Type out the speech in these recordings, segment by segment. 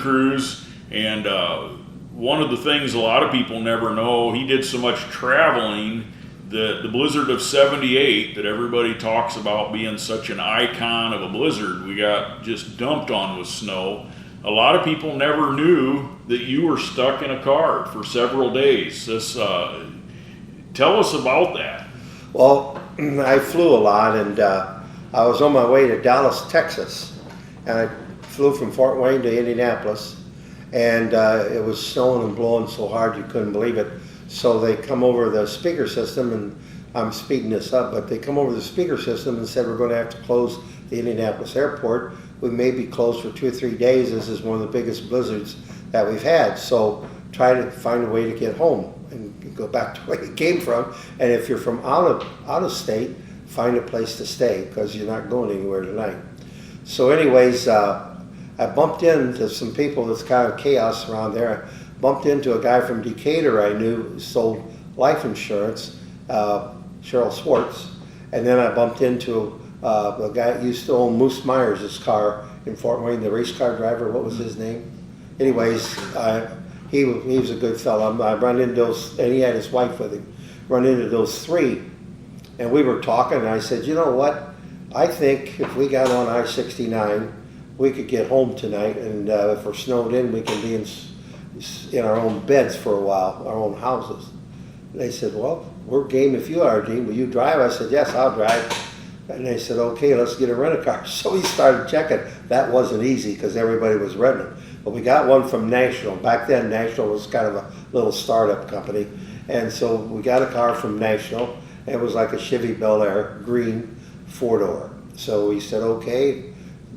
Kruse, and one of the things a lot of people never know, he did so much traveling that the blizzard of '78 that everybody talks about being such an icon of a blizzard we got just dumped on with snow. A lot of people never knew that you were stuck in a car for several days. Tell us about that. Well, I flew a lot, and I was on my way to Dallas, Texas, and I flew from Fort Wayne to Indianapolis, and it was snowing and blowing so hard you couldn't believe it. So they come over the speaker system, and I'm speeding this up, but they come over the speaker system and said, we're going to have to close the Indianapolis airport. We may be closed for 2 or 3 days. This is one of the biggest blizzards that we've had. So try to find a way to get home and go back to where you came from. And if you're from out of state, find a place to stay, because you're not going anywhere tonight. So anyways, I bumped into some people. There's kind of chaos around there. I bumped into a guy from Decatur I knew who sold life insurance, Cheryl Swartz. And then I bumped into a guy that used to own Moose Myers' car in Fort Wayne, the race car driver. What was his name? Anyways, he was a good fellow. I run into those, and he had his wife with him. Run into those three, and we were talking, and I said, you know what? I think if we got on I-69, we could get home tonight, and if we're snowed in, we can be in our own beds for a while, our own houses. And they said, well, we're game if you are, Dean. Will you drive? I said, yes, I'll drive. And they said, okay, let's get a rent-a-car. So we started checking. That wasn't easy because everybody was renting. But we got one from National. Back then, National was kind of a little startup company. And so we got a car from National. And it was like a Chevy Bel Air, green, 4-door. So we said, okay.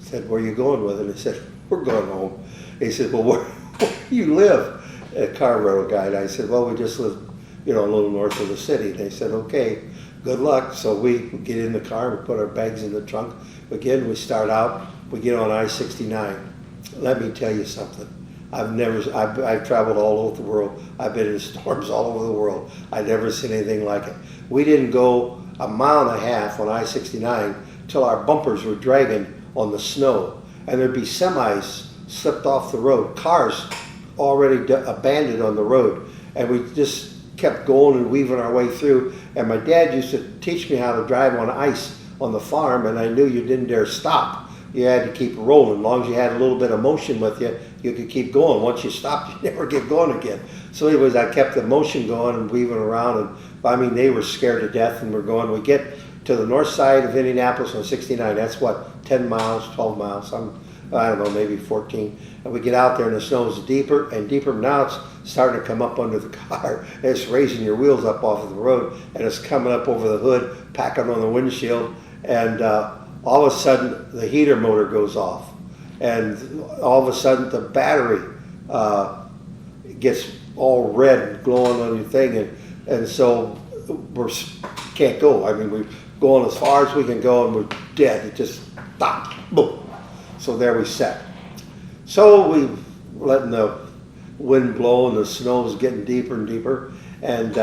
Said, where are you going with it? He said, we're going home. He said, well, where do you live? A car rental guy. And I said, well, we just live, a little north of the city. They said, okay, good luck. So we get in the car, we put our bags in the trunk. Again, we start out, we get on I-69. Let me tell you something. I've traveled all over the world. I've been in storms all over the world. I've never seen anything like it. We didn't go a mile and a half on I-69 till our bumpers were dragging on the snow. And there'd be semis slipped off the road, cars already abandoned on the road. And we just kept going and weaving our way through. And my dad used to teach me how to drive on ice on the farm, and I knew you didn't dare stop. You had to keep rolling. As long as you had a little bit of motion with you, you could keep going. Once you stopped, you never get going again. So anyways, I kept the motion going and weaving around, and they were scared to death, and we're going. We get to the north side of Indianapolis on 69. That's what, 10 miles, 12 miles, I don't know, maybe 14. And we get out there and the snow is deeper and deeper. Now it's starting to come up under the car. And it's raising your wheels up off of the road, and it's coming up over the hood, packing on the windshield. And all of a sudden the heater motor goes off. And all of a sudden the battery gets all red and glowing on your thing. And so we can't go. I mean, we're going as far as we can go, and we're dead. It just stopped. Boom. So there we sat. So we letting the wind blow, and the snow was getting deeper and deeper. And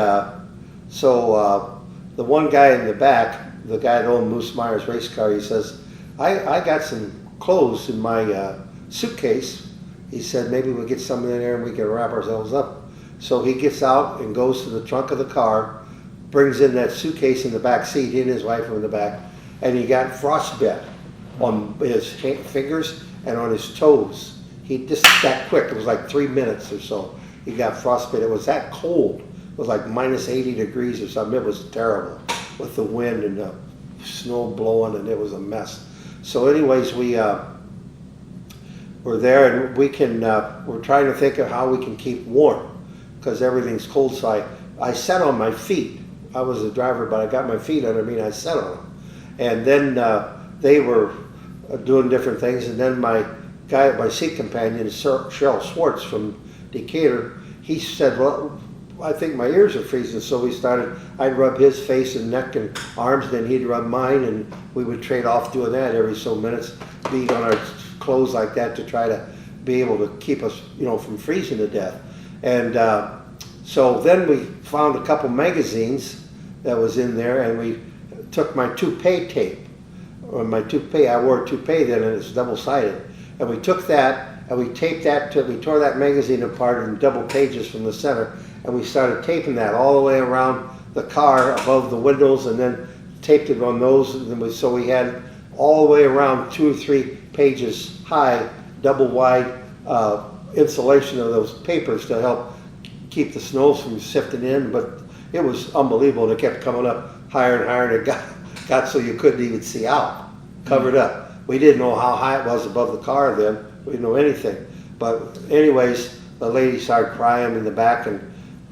so the one guy in the back, the guy that owned Moose Myers race car, he says, I got some clothes in my suitcase. He said, maybe we'll get some in there and we can wrap ourselves up. So he gets out and goes to the trunk of the car, brings in that suitcase in the back seat. He and his wife were in the back, and he got frostbite on his fingers and on his toes. He just that quick. It was like 3 minutes or so. He got frostbite. It was that cold. It was like minus 80 degrees or something. It was terrible with the wind and the snow blowing, and it was a mess. So anyways, we're there, and we're trying to think of how we can keep warm because everything's cold. So I sat on my feet. I was a driver, but I got my feet under me and I sat on them. And then they were doing different things, and then my seat companion, Cheryl Swartz from Decatur, he said, well, I think my ears are freezing. So I'd rub his face and neck and arms, then he'd rub mine, and we would trade off doing that every so minutes, being on our clothes like that to try to be able to keep us, from freezing to death. And so then we found a couple magazines that was in there, and we took my toupee tape. I wore a toupee then, and it's double-sided. And we took that and we taped that we tore that magazine apart in double pages from the center, and we started taping that all the way around the car above the windows, and then taped it on those, and then so we had all the way around 2 or 3 pages high, double wide insulation of those papers to help keep the snow from sifting in. But it was unbelievable. It kept coming up higher and higher, and it got so you couldn't even see out, covered up. We didn't know how high it was above the car then. We didn't know anything. But anyways, the lady started crying in the back, and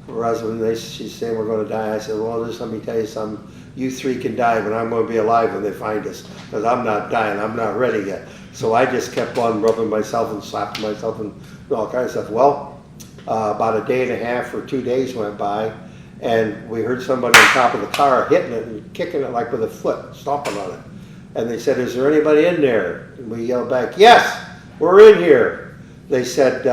her husband, she's saying, we're going to die. I said, well, just let me tell you something. You 3 can die, but I'm going to be alive when they find us, because I'm not dying. I'm not ready yet. So I just kept on rubbing myself and slapping myself and all kinds of stuff. Well, about a day and a half or 2 days went by, and we heard somebody on top of the car hitting it and kicking it like with a foot, stomping on it. And they said, is there anybody in there? And we yelled back, yes, we're in here. They said,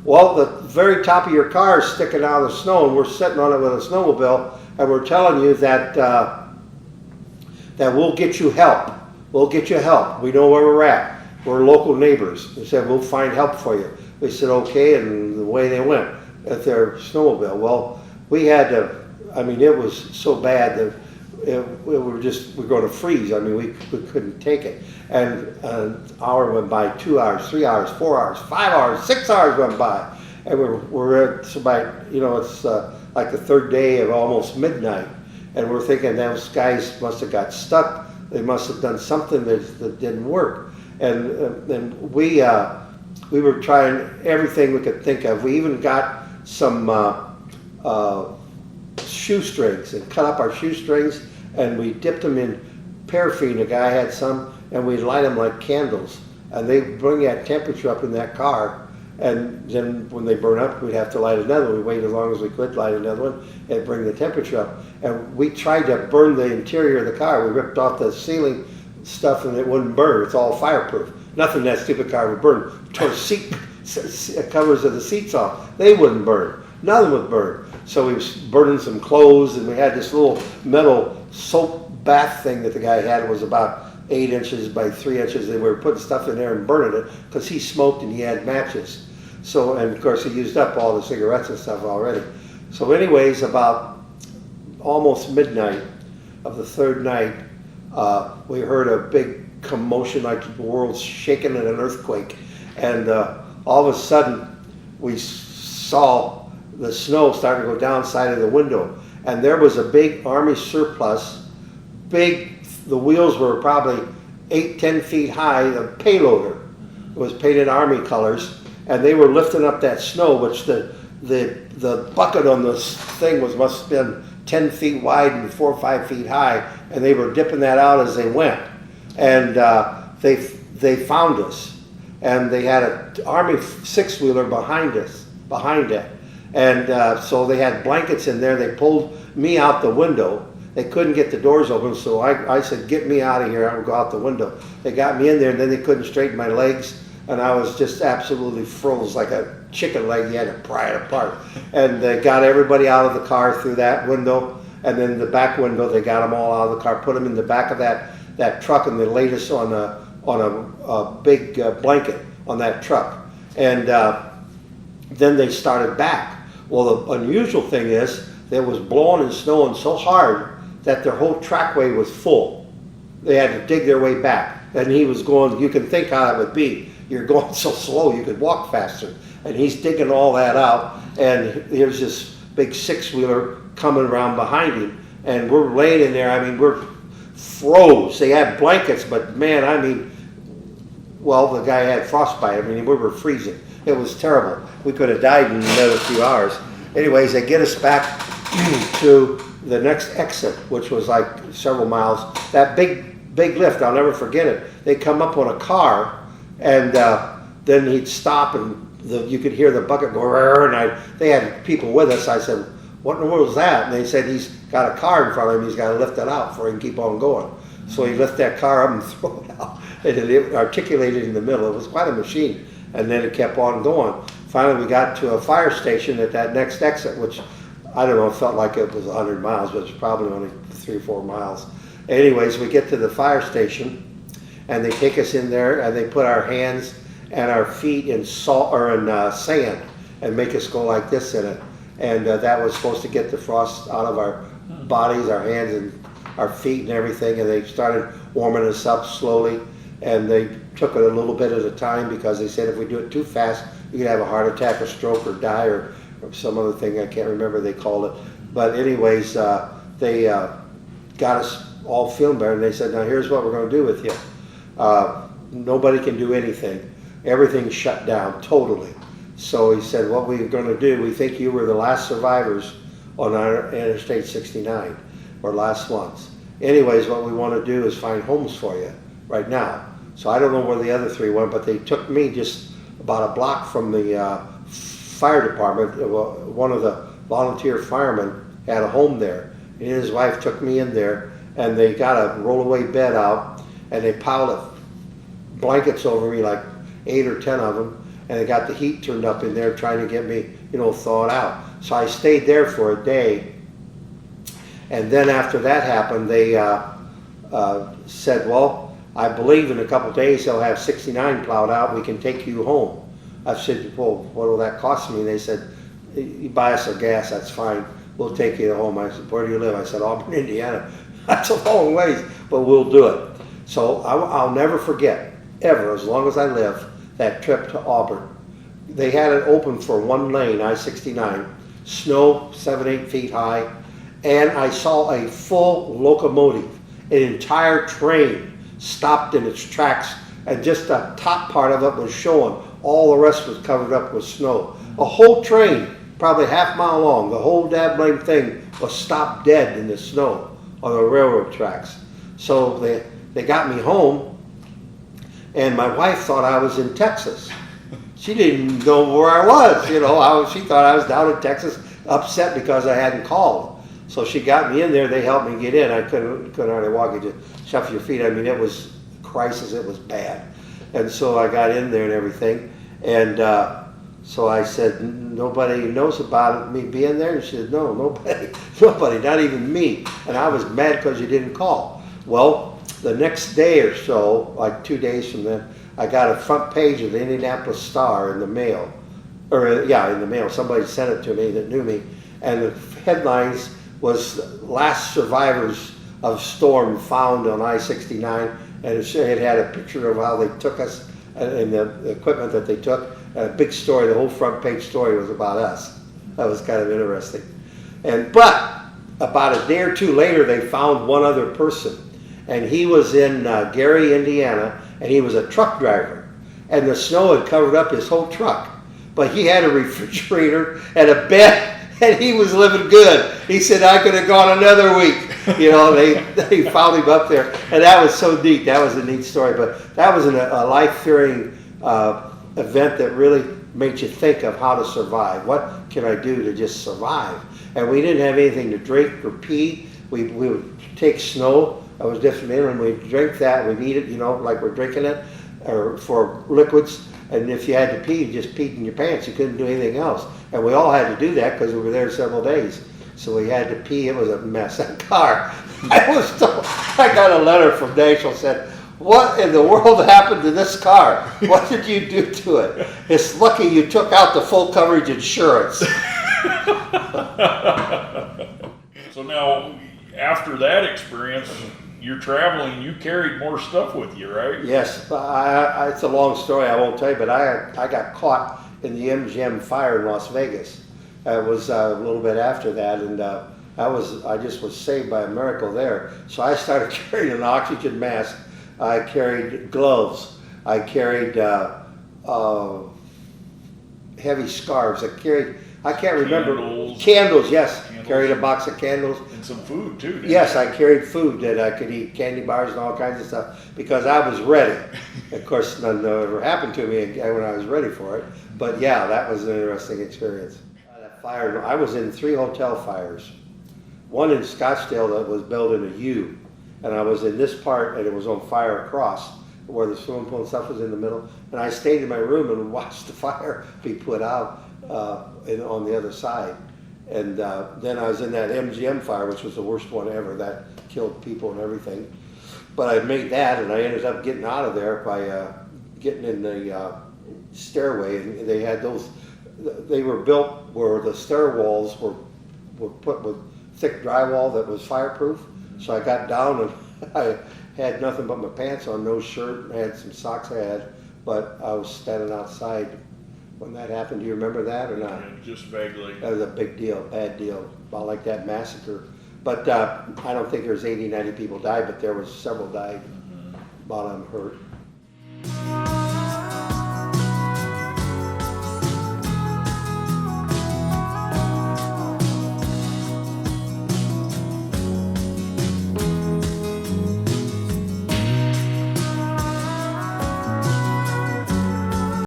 well, the very top of your car is sticking out of the snow, and we're sitting on it with a snowmobile, and we're telling you that that we'll get you help. We'll get you help. We know where we're at. We're local neighbors. They said, we'll find help for you. We said, okay, and the way they went at their snowmobile. Well, we had to, I mean, it was so bad that we're going to freeze. I mean, we couldn't take it. And an hour went by, 2 hours, 3 hours, 4 hours, 5 hours, 6 hours went by. And we're at about, it's like the third day of almost midnight. And we're thinking those guys must have got stuck. They must have done something that didn't work. And we were trying everything we could think of. We even got some shoestrings and cut up our shoestrings, and we dipped them in paraffin. A guy had some, and we light them like candles. And they bring that temperature up in that car. And then when they burn up, we'd have to light another one. We wait as long as we could, light another one, and bring the temperature up. And we tried to burn the interior of the car. We ripped off the ceiling stuff, and it wouldn't burn. It's all fireproof. Nothing that stupid car would burn. Tore seat covers of the seats off. They wouldn't burn. None of them would burn. So we was burning some clothes, and we had this little metal soap bath thing that the guy had. It was about 8 inches by 3 inches. They were putting stuff in there and burning it because he smoked and he had matches. So, and of course he used up all the cigarettes and stuff already. So anyways, about almost midnight of the third night, we heard a big commotion like the world's shaking in an earthquake. And all of a sudden we saw the snow starting to go down side of the window. And there was a big Army surplus, the wheels were probably 8-10 feet high, a payloader. It was painted Army colors, and they were lifting up that snow, which the bucket on this thing must have been 10 feet wide and 4 or 5 feet high, and they were dipping that out as they went. And they found us, and they had an Army 6-wheeler behind it. And so they had blankets in there. They pulled me out the window. They couldn't get the doors open, so I said, get me out of here. I would go out the window. They got me in there, and then they couldn't straighten my legs, and I was just absolutely froze like a chicken leg. You had to pry it apart. And they got everybody out of the car through that window, and then the back window, they got them all out of the car, put them in the back of that truck, and they laid us on a big blanket on that truck. And then they started back. Well, the unusual thing is, it was blowing and snowing so hard that their whole trackway was full. They had to dig their way back. And he was going, you can think how that would be. You're going so slow, you could walk faster. And he's digging all that out, and here's this big 6-wheeler coming around behind him. And we're laying in there, I mean, we're froze. They had blankets, but man, I mean, well, the guy had frostbite. I mean, we were freezing. It was terrible. We could have died in another few hours. Anyways, they get us back to the next exit, which was like several miles. That big lift, I'll never forget it. They come up on a car, and then he'd stop, and you could hear the bucket go, and they had people with us. I said, what in the world is that? And they said, he's got a car in front of him. He's got to lift it out before he can keep on going. So he lifted that car up and threw it out. And it articulated in the middle. It was quite a machine. And then it kept on going. Finally, we got to a fire station at that next exit, which I don't know, it felt like it was 100 miles, but it's probably only 3 or 4 miles. Anyways, we get to the fire station, and they take us in there, and they put our hands and our feet in salt or in sand and make us go like this in it. And that was supposed to get the frost out of our bodies, our hands and our feet and everything. And they started warming us up slowly. And they took it a little bit at a time because they said if we do it too fast, you could have a heart attack or stroke or die or some other thing. I can't remember they called it. But anyways, they got us all feeling better. And they said, now here's what we're going to do with you. Nobody can do anything. Everything's shut down totally. So he said, what we're going to do, we think you were the last survivors on our Interstate 69, or last ones. Anyways, what we want to do is find homes for you right now. So I don't know where the other three went, but they took me just about a block from the fire department. One of the volunteer firemen had a home there. And his wife took me in there, and they got a rollaway bed out, and they piled blankets over me, like 8 or 10 of them, and they got the heat turned up in there trying to get me, thawed out. So I stayed there for a day, and then after that happened, they said, well, I believe in a couple of days they'll have 69 plowed out, we can take you home. I said, well, what will that cost me? They said, you buy us some gas, that's fine, we'll take you home. I said, where do you live? I said, Auburn, Indiana. That's a long ways, but we'll do it. So I'll never forget, ever, as long as I live, that trip to Auburn. They had it open for one lane, I-69, snow 7-8 feet high, and I saw a full locomotive, an entire train stopped in its tracks, and just the top part of it was showing. All the rest was covered up with snow. A whole train, probably half mile long, the whole damn blame thing was stopped dead in the snow on the railroad tracks. So they got me home, and my wife thought I was in Texas. She didn't know where I was, she thought I was down in Texas, upset because I hadn't called. So she got me in there, they helped me get in. I couldn't hardly walk, you just shuffle your feet. I mean, it was a crisis, it was bad. And so I got in there and everything, and so I said, nobody knows about me being there? And she said, no, nobody, not even me. And I was mad because you didn't call. Well, the next day or so, like 2 days from then, I got a front page of the Indianapolis Star in the mail. In the mail. Somebody sent it to me that knew me. And the headlines was last survivors of storm found on I-69. And it had a picture of how they took us and the equipment that they took. And a big story, the whole front page story was about us. That was kind of interesting. But about a day or two later, they found one other person. And he was in Gary, Indiana, and he was a truck driver. And the snow had covered up his whole truck. But he had a refrigerator and a bed, and he was living good. He said, I could have gone another week. They found him up there. And that was so neat. That was a neat story. But that was a life-fearing event that really made you think of how to survive. What can I do to just survive? And we didn't have anything to drink or pee. We would take snow. That was different, and we'd drink that, we'd eat it, like we're drinking it, or for liquids. And if you had to pee, you just peed in your pants. You couldn't do anything else. And we all had to do that because we were there several days. So we had to pee. It was a mess. That car, I got a letter from Nashville said, what in the world happened to this car? What did you do to it? It's lucky you took out the full coverage insurance. So now, after that experience, you're traveling, you carried more stuff with you, right? Yes, it's a long story, I won't tell you, but I got caught in the MGM fire in Las Vegas. It was a little bit after that, and I just was saved by a miracle there. So I started carrying an oxygen mask, I carried gloves, I carried heavy scarves, I can't remember. Candles, yes. Carried a box of candles. And some food too, didn't Yes, you? I carried food that I could eat, candy bars and all kinds of stuff, because I was ready. Of course, none ever happened to me when I was ready for it. But yeah, that was an interesting experience. That fire, I was in 3 hotel fires. One in Scottsdale that was built in a U. And I was in this part, and it was on fire across, where the swimming pool and stuff was in the middle. And I stayed in my room and watched the fire be put out on the other side. And then I was in that MGM fire, which was the worst one ever. That killed people and everything. But I made that, and I ended up getting out of there by getting in the stairway, and they had those. They were built where the stair walls were put with thick drywall that was fireproof. So I got down and I had nothing but my pants on, no shirt. I had some socks I had, but I was standing outside when that happened. Do you remember that or not? Just vaguely. That was a big deal, bad deal, about like that massacre. But I don't think there's 80, 90 people died, but there was several died. About I'm hurt.